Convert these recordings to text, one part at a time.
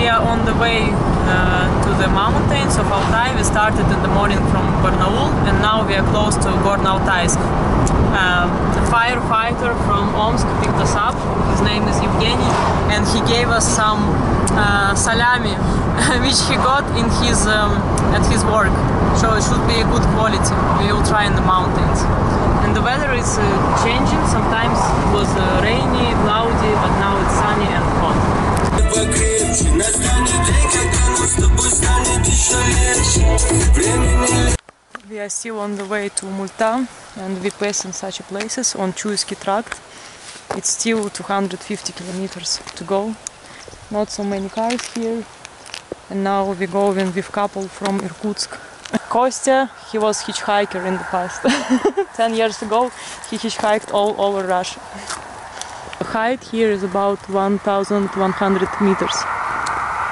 we are on the way to the mountains of Altai. We started in the morning from Barnaul and now we are close to Gorno-Altaisk. The firefighter from Omsk picked us up. His name is Evgeny, and he gave us some salami, which he got in his at his work. So it should be a good quality. We will try in the mountains. And the weather is changing. Sometimes it was rainy, cloudy, but now it's sunny and hot. We are still on the way to Multa, and we pass in such places on Chuisky tract. It's still 250 kilometers to go. Not so many cars here. And now we're going with couple from Irkutsk. Kostya, he was hitchhiker in the past. 10 years ago he hitchhiked all over Russia. The height here is about 1,100 meters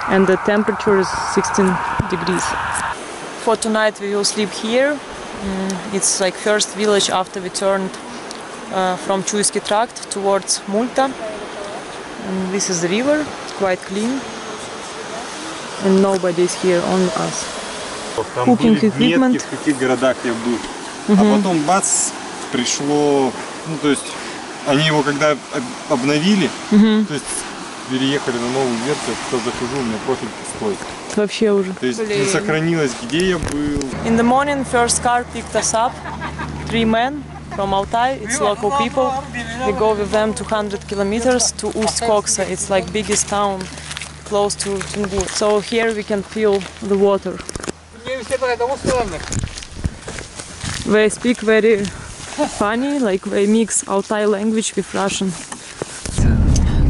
and the temperature is 16 degrees. For tonight we will sleep here. It's like first village after we turned from Chuisky tract towards Multa. And this is the river, it's quite clean. And nobody is here, only us. Там были метки, в каких городах я был. А потом бац, пришло, ну то есть они его когда обновили, то есть переехали на новую версию, когда захожу, у меня профиль пустой. Вообще уже. То есть не сохранилось, где я был. In the morning, first car picked us up. 3 men from Altai, it's local people. We go with them 200 kilometers to Ust-Koksa. It's like biggest town close to Tyungur. So here we can feel the water. They speak very funny, like they mix Altai language with Russian.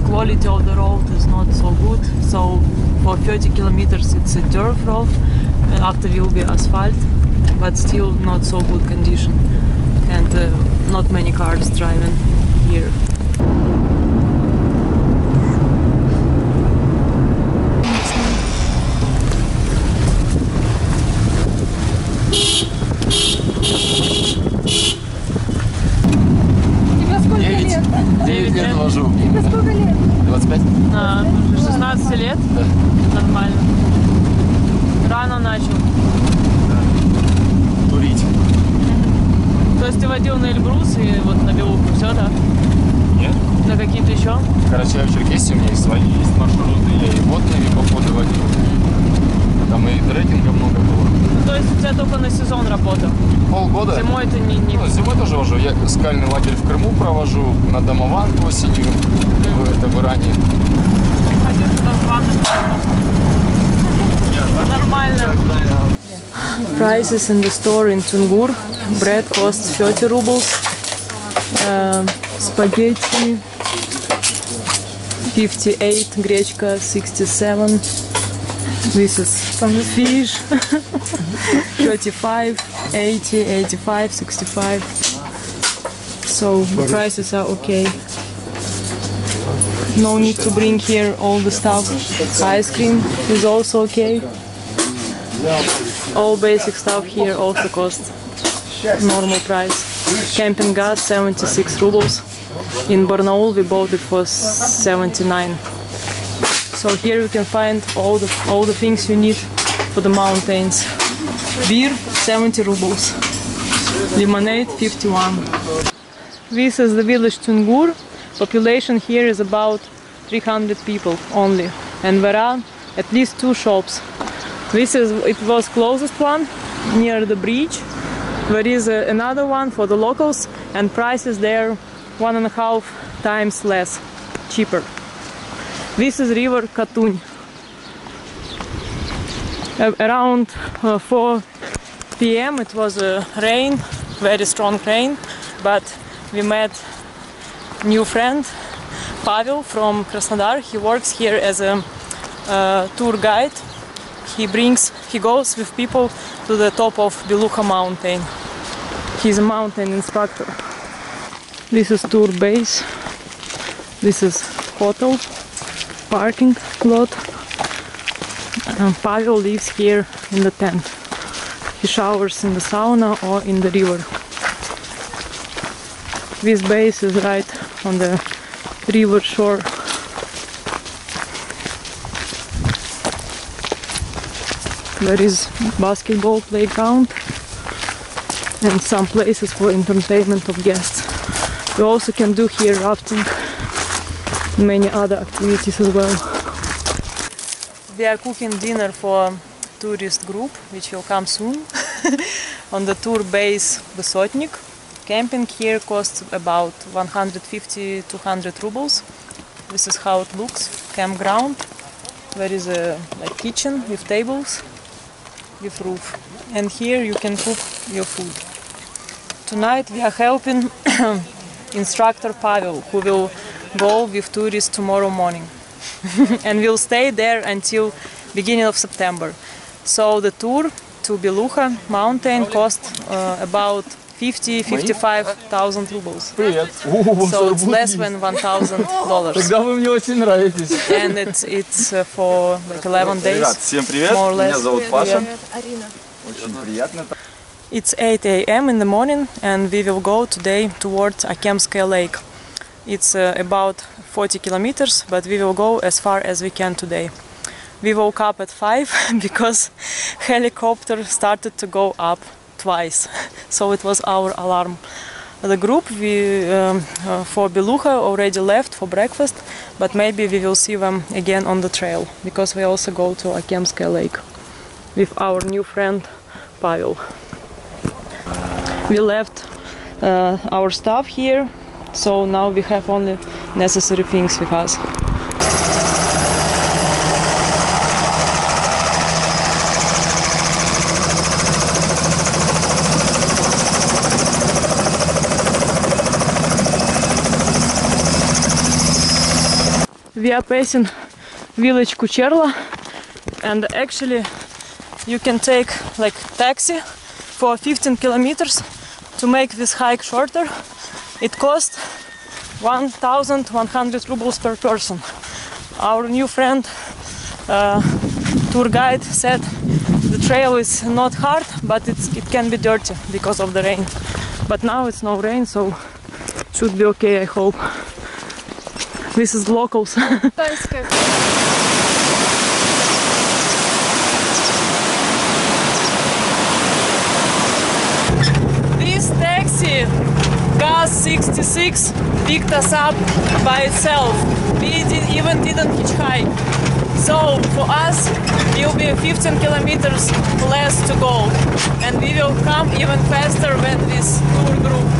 Quality of the road is not so good, so for 30 kilometers it's a dirt road, and after will be asphalt, but still not so good condition, and not many cars driving here. Вожу. Тебе сколько лет? 25. 16 лет? Да. Нормально. Рано начал. Да. Курить. То есть ты водил на Эльбрус и вот на Белуху, все, да? Нет. На какие-то еще? В Карачаево-Черкесии у меня и свои есть маршруты, я и водные походы водил. Там и трекинга много было. Ну, то есть у тебя только на сезон работа? Полгода. Зимой ты не... Ну, зимой тоже вожу. Я скальный лагерь в Крыму провожу, на Домованку осенью, это в Иране. Нормально. Prices in the store in Tyungur. Bread costs 30 rubles. Spaghetti 58, гречка 67. This is fish 35, 80, 85, 65. So the prices are okay. No need to bring here all the stuff. Ice cream is also okay. All basic stuff here also costs normal price. Camping gas 76 rubles. In Barnaul we bought it for 79. So here you can find all the things you need for the mountains. Beer 70 rubles. Lemonade 51. This is the village Tyungur. Population here is about 300 people only, and there are at least 2 shops. It was closest one near the bridge. There is another one for the locals, and prices there 1.5 times less, cheaper. This is river Katuny. Around 4 p.m. it was rain, very strong rain, but we met new friend, Pavel from Krasnodar. He works here as a tour guide. He goes with people to the top of Belukha mountain. He's a mountain instructor. This is tour base. This is hotel, parking lot. And Pavel lives here in the tent. He showers in the sauna or in the river. This base is right on the river shore. there is basketball playground and some places for entertainment of guests. You also can do here rafting and many other activities as well. We are cooking dinner for tourist group which will come soon on the tour base Vysotnik. Camping here costs about 150-200 rubles. This is how it looks. Campground. There is a kitchen with tables, with roof. And here you can cook your food. Tonight we are helping instructor Pavel, who will go with tourists tomorrow morning. And we'll stay there until beginning of September. So the tour to Belukha mountain cost about 50-55,000 rubles. So it's less than $1,000. Тогда вы мне очень нравитесь. And it's for like 11 days. Всем привет. More or less. Меня зовут Паша. Арина. Очень приятно. It's 8 a.m. in the morning and we will go today towards Akkem Lake. It's about 40 kilometers, but we will go as far as we can today. We woke up at 5 because helicopter started to go up twice, so it was our alarm. The group for Belukha already left for breakfast, but maybe we will see them again on the trail, because we also go to Akkem Lake with our new friend Pavel. We left our stuff here, so now we have only necessary things with us. We are passing village Kucherla, and actually you can take like taxi for 15 kilometers to make this hike shorter. It costs 1,100 rubles per person. Our new friend tour guide said the trail is not hard, but it can be dirty because of the rain. But now it's no rain, so should be okay, I hope. This is locals. This taxi, Gas 66, picked us up by itself. We even didn't hitchhike. So for us, it will be 15 kilometers less to go. And we will come even faster than this tour group.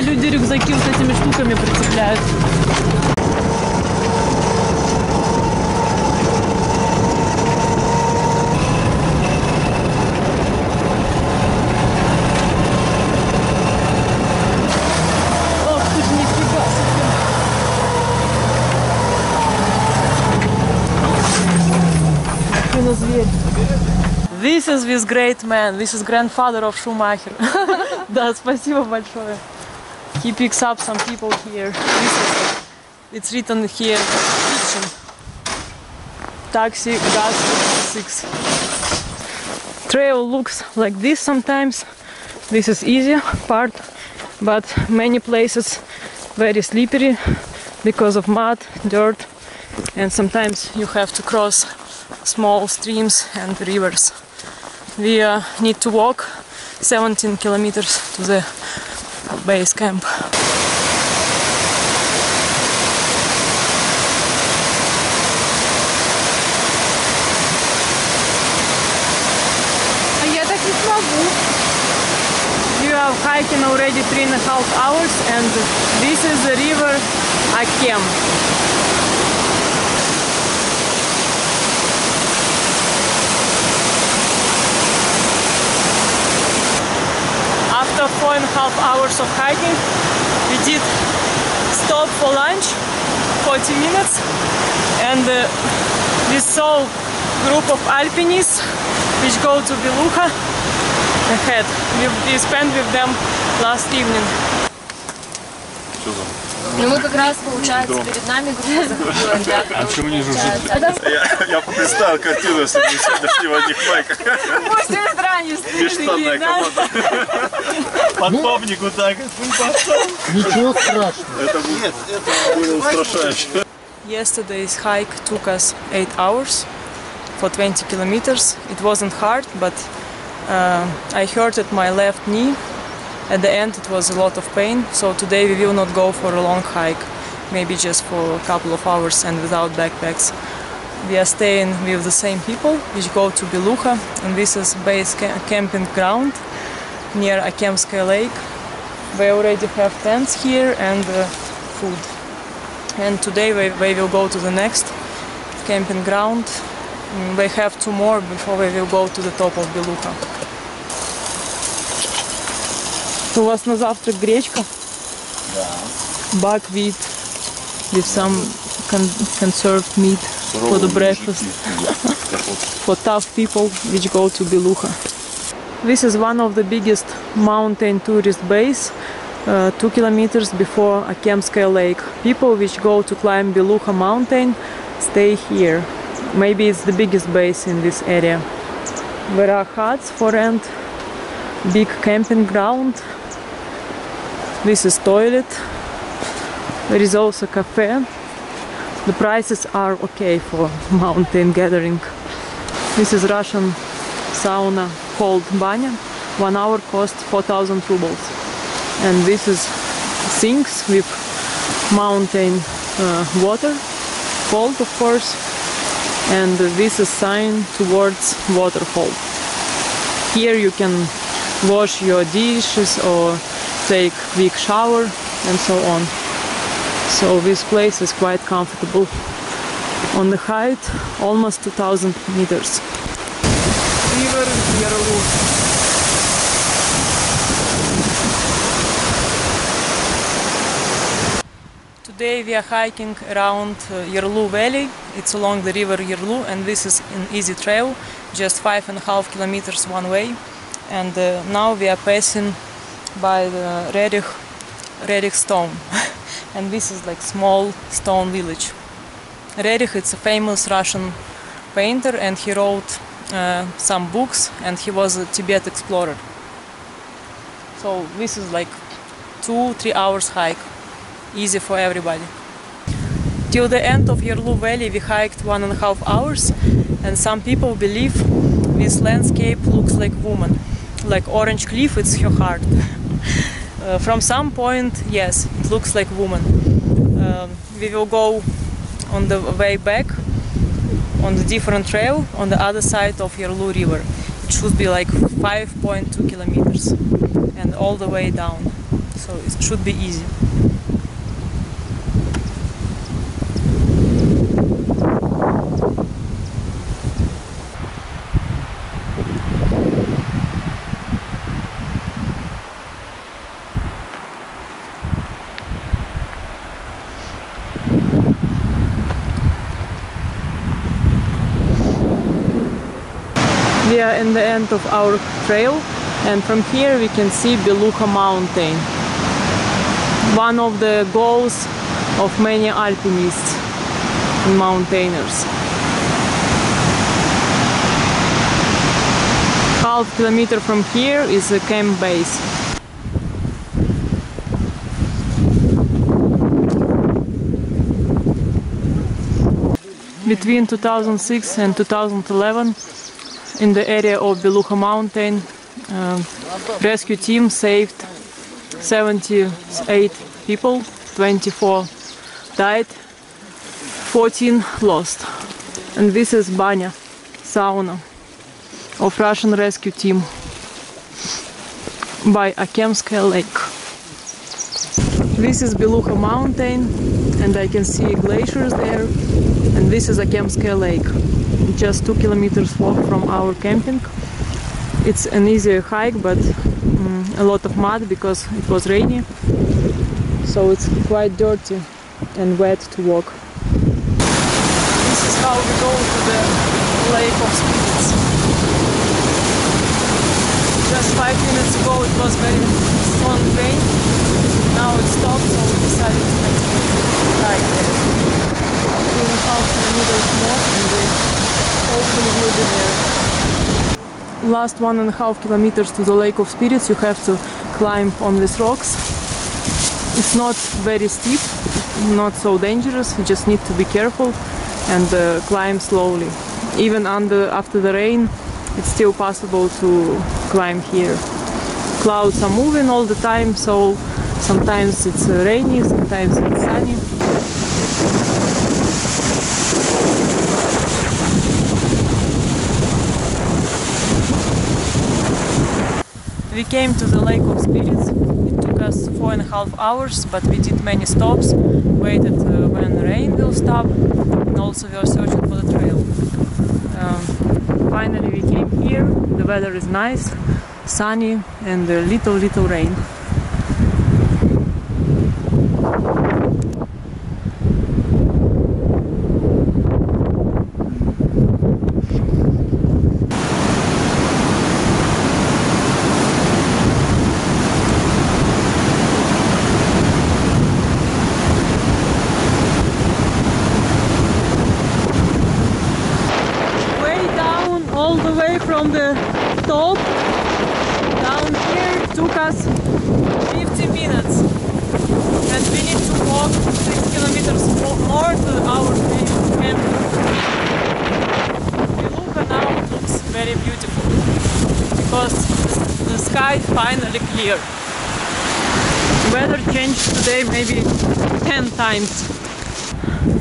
Люди рюкзаки вот этими штуками прицепляют. Ох, ты ж нифига себе. На зверь. This is this great man. This is grandfather of Schumacher. Да, спасибо большое. He picks up some people here. It's written here, kitchen. Taxi, gas 6. Trail looks like this sometimes. This is easy part, but many places very slippery because of mud, dirt, and sometimes you have to cross small streams and rivers. We need to walk 17 kilometers to the base camp. А я так не смогу. We are hiking already 3.5 hours, and this is the river Akkem. After 4.5 hours of hiking, we did stop for lunch, 40 minutes, and we saw group of alpinists which go to Belukha ahead. We spent with them last evening. Ну мы как раз, получается, перед нами группа заходила, ребята. А почему не жужжит? Я представил картину сегодняшнего нихвайка. Пусть не странно, Бесштанная команда. Подтопник вот так. Ничего страшного. Это было устрашающе. Yesterday's hike took us 8 hours for 20 kilometers. It wasn't hard, but I hurted my left knee. At the end it was a lot of pain, so today we will not go for a long hike, maybe just for a couple of hours and without backpacks. We are staying with the same people which go to Belukha, and this is base camping ground near Akkem Lake. We already have tents here and food. And today we will go to the next camping ground. We have 2 more before we will go to the top of Belukha. У вас на завтрак гречка? Да. Buckwheat with some conserved meat for the breakfast. For tough people which go to Belukha. This is one of the biggest mountain tourist base, 2 kilometers before Akkem Lake. People which go to climb Belukha mountain stay here. Maybe it's the biggest base in this area. There are huts for rent, big camping ground. This is toilet. There is also cafe. The prices are okay for mountain gathering. This is Russian sauna called banya. 1 hour cost 4,000 rubles. And this is sinks with mountain water, cold of course. And this is sign towards waterfall. Here you can wash your dishes or take quick shower and so on. So this place is quite comfortable. On the height almost 2,000 meters. River Yarlu. Today we are hiking around Yarlu Valley. It's along the river Yarlu, and this is an easy trail, just 5.5 kilometers one way. And now we are passing by the Rerich stone. And this is like small stone village. Rerich, it's a famous Russian painter, and he wrote some books, and he was a Tibet explorer. So this is like 2-3 hours hike, easy for everybody. Till the end of Yarlu Valley we hiked 1.5 hours, and some people believe this landscape looks like woman, like orange cliff, it's her heart. From some point, yes, it looks like woman. We will go on the way back on the different trail on the other side of Yarlu river. It should be like 5.2 kilometers and all the way down, so it should be easy. We are in the end of our trail, and from here we can see Belukha mountain, one of the goals of many alpinists and mountaineers. Half kilometer from here is a camp base. Between 2006 and 2011, in the area of Belukha mountain, rescue team saved 78 people, 24 died, 14 lost. And this is banya, sauna of Russian rescue team by Akkem Lake. This is Belukha mountain, and I can see glaciers there, and this is Akkem Lake. Just 2 kilometers walk from our camping. It's an easier hike, but a lot of mud because it was rainy. so it's quite dirty and wet to walk. This is how we go to the Lake of Spirits. Just 5 minutes ago it was very strong rain. Now it stopped, so we decided to make a hike there. 2.5 kilometers more and we hopefully will be there. Last 1.5 kilometers to the Lake of Spirits you have to climb on these rocks. It's not very steep, not so dangerous, you just need to be careful and climb slowly. Even after the rain, it's still possible to climb here. Clouds are moving all the time, so sometimes it's rainy, sometimes it's sunny. We came to the Lake of Spirits. It took us 4.5 hours, but we did many stops, waited when the rain will stop, and also we were searching for the trail. Finally we came here, the weather is nice, sunny and a little rain. From the top down here it took us 50 minutes and we need to walk 6 kilometers more to our camp. Belukha now looks very beautiful because the sky finally clear. The weather changed today maybe 10 times.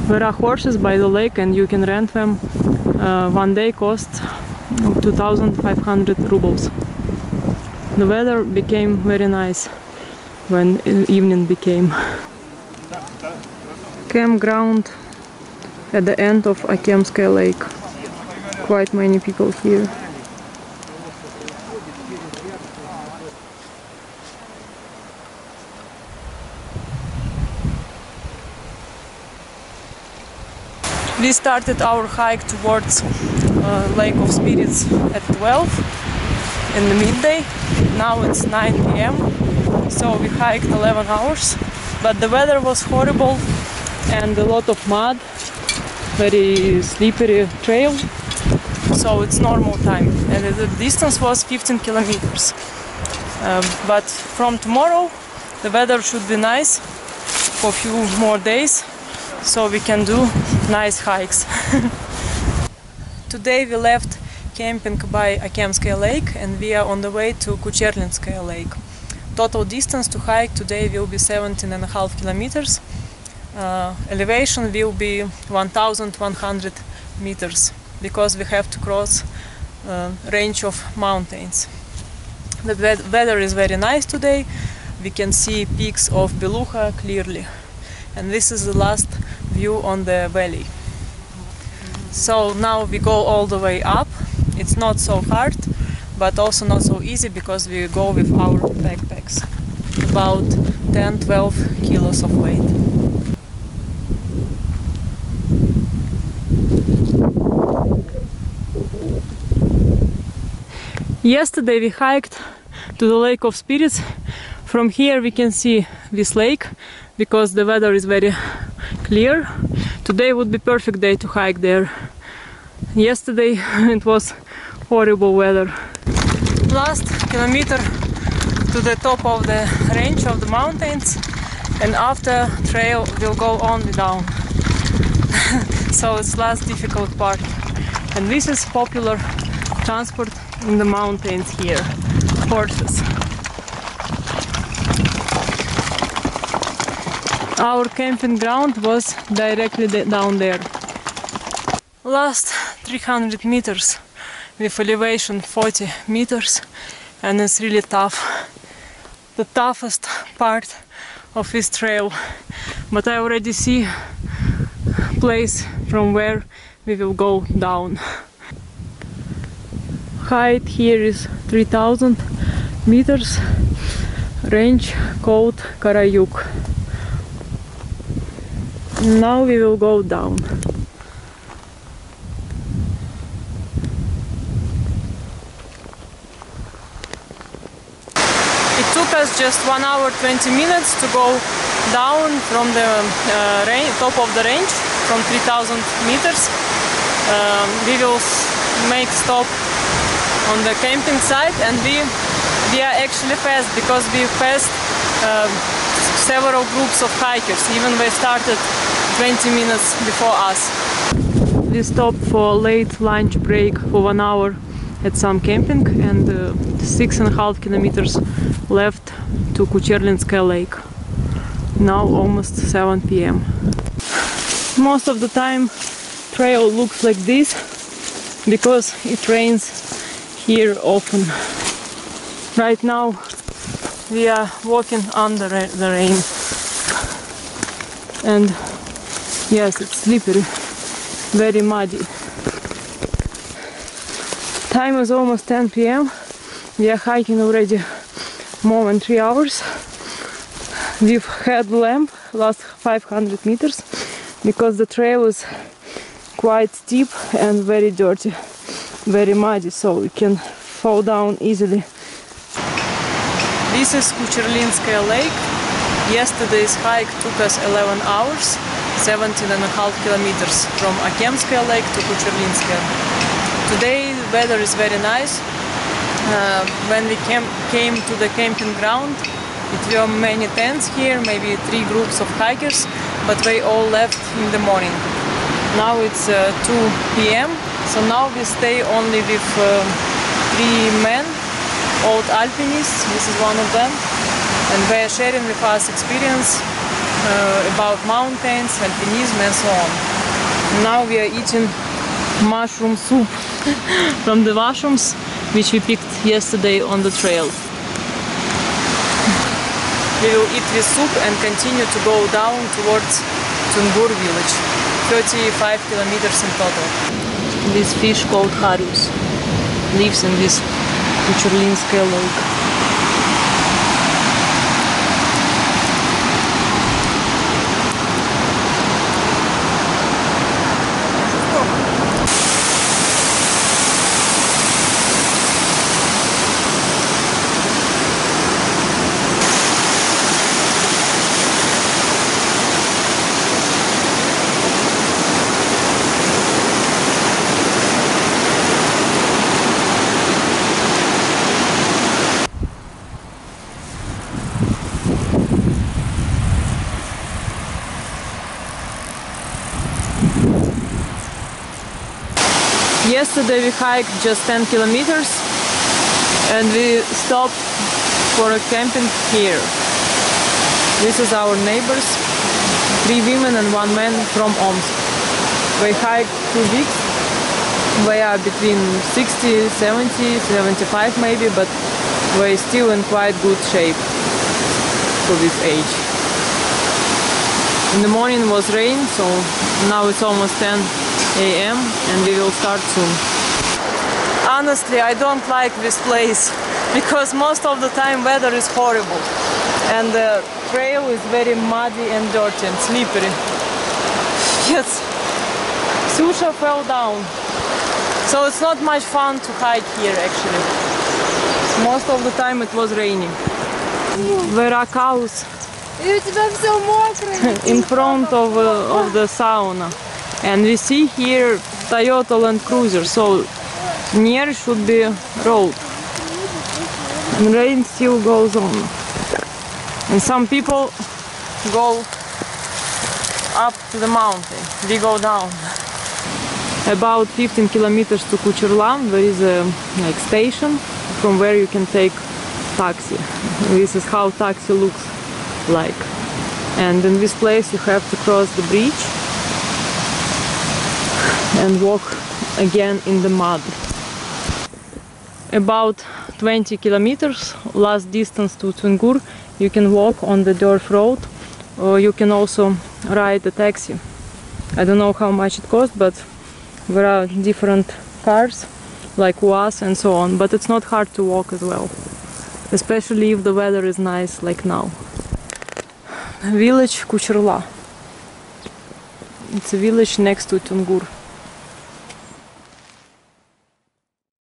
There are horses by the lake and you can rent them. One day costs 2,500 rubles. The weather became very nice when evening became. Campground at the end of Akkem Lake. Quite many people here. We started our hike towards Lake of Spirits at 12 in the midday. Now it's 9 p.m. so we hiked 11 hours, but the weather was horrible and a lot of mud, very slippery trail, so it's normal time and the distance was 15 kilometers. But from tomorrow the weather should be nice for a few more days, so we can do nice hikes. Today we left camping by Akkem Lake and we are on the way to Kucherla Lake. Total distance to hike today will be 17.5 kilometers. Elevation will be 1,100 meters because we have to cross a range of mountains. The weather is very nice today. We can see peaks of Belukha clearly. And this is the last view on the valley. So now we go all the way up. It's not so hard, but also not so easy because we go with our backpacks. About 10-12 kilos of weight. Yesterday we hiked to the Lake of Spirits. From here we can see this lake because the weather is very clear. Today would be perfect day to hike there. Yesterday it was horrible weather. Last kilometer to the top of the range of the mountains, and after trail will go only down. So it's last difficult part. And this is popular transport in the mountains here, horses. Our camping ground was directly down there. Last 300 meters with elevation 40 meters, and it's really tough. The toughest part of this trail. But I already see place from where we will go down. Height here is 3000 meters. Range called Karayuk. Now we will go down. It took us just 1 hour 20 minutes to go down from the top of the range, from 3000 meters. We will make stop on the camping site, and we are actually fast because we passed several groups of hikers. Even they started 20 minutes before us. We stopped for late lunch break for 1 hour at some camping, and 6.5 kilometers left to Kucherla Lake. Now almost 7 p.m. Most of the time trail looks like this because it rains here often. Right now we are walking under the rain, and yes, it's slippery, very muddy. Time is almost 10 p.m. We are hiking already more than 3 hours. We've had lamp last 500 meters because the trail is quite steep and very dirty, very muddy, so you can fall down easily. This is Kucherla Lake. Yesterday's hike took us 11 hours, 17.5 kilometers from Akkem Lake to Kucherla. Today the weather is very nice. When we came to the camping ground, it were many tents here, maybe 3 groups of hikers, but they all left in the morning. Now it's 2 p.m. so now we stay only with 3 men, old alpinists. This is one of them, and they are sharing with us experience about mountains, alpinism and so on. Now we are eating mushroom soup from the mushrooms which we picked yesterday on the trail. We will eat this soup and continue to go down towards Tyungur village, 35 kilometers in total. This fish called harus lives in this Kucherla lake. Yesterday we hiked just 10 kilometers and we stopped for a camping here. This is our neighbors, 3 women and 1 man from Omsk. We hiked 2 weeks. They are between 60, 70, 75 maybe, but we're still in quite good shape for this age. In the morning was rain, so now it's almost 10 a.m. and we will start soon. Honestly, I don't like this place because most of the time weather is horrible and the trail is very muddy and dirty and slippery. Yes, Ksusha fell down, so it's not much fun to hike here actually. Most of the time it was raining. There are cows in front of the sauna. And we see here Toyota Land Cruiser, so near should be road. And rain still goes on. And some people go up to the mountain. We go down. About 15 kilometers to Kucherla, there is a station from where you can take taxi. This is how taxi looks like. And in this place you have to cross the bridge and walk again in the mud. About 20 kilometers, last distance to Tyungur, you can walk on the dirt road, or you can also ride a taxi. I don't know how much it costs, but there are different cars like UAZ and so on, but it's not hard to walk as well, especially if the weather is nice like now. Village Kucherla. It's a village next to Tyungur.